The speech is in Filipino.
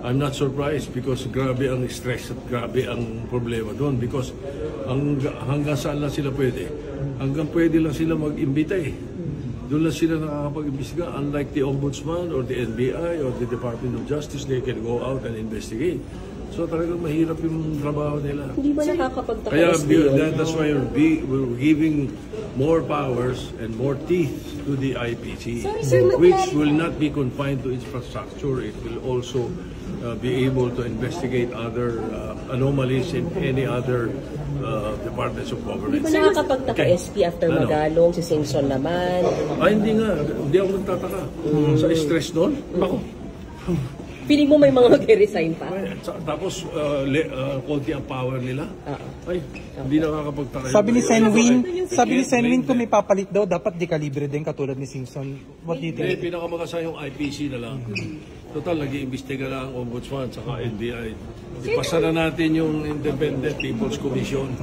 I'm not surprised because grabe ang stress at grabe ang problema doon because hanggang saan lang sila pwede. Hanggang pwede lang sila mag-imbita eh. Doon lang sila nakakapag-imbestiga. Unlike the Ombudsman or the NBI or the Department of Justice, they can go out and investigate. So talagang mahirap yung trabaho nila. Hindi ba nakakapagtaka? Kaya that's why we're giving more powers and more teeth to the IPC, which will not be confined to infrastructure. It will also be able to investigate other anomalies in any other departments of government. Hindi ba nakakapagtaka SP after Magalong, si Singson naman? Hindi nga. Hindi ako nagtataka. Sa stress doon, ako. Feeling mo may mga mag-resign pa? Tapos, konti ang power nila. Ay, hindi nakakapagtaka. Sabi ni Senwin, kung may papalit daw, dapat di-calibre din katulad ni Singson. What do you think? Pinakamakasa yung IPC na lang. Total, nag-iimbestiga na ang Ombudsman saka NBI. Ipasa na natin yung Independent People's Commission.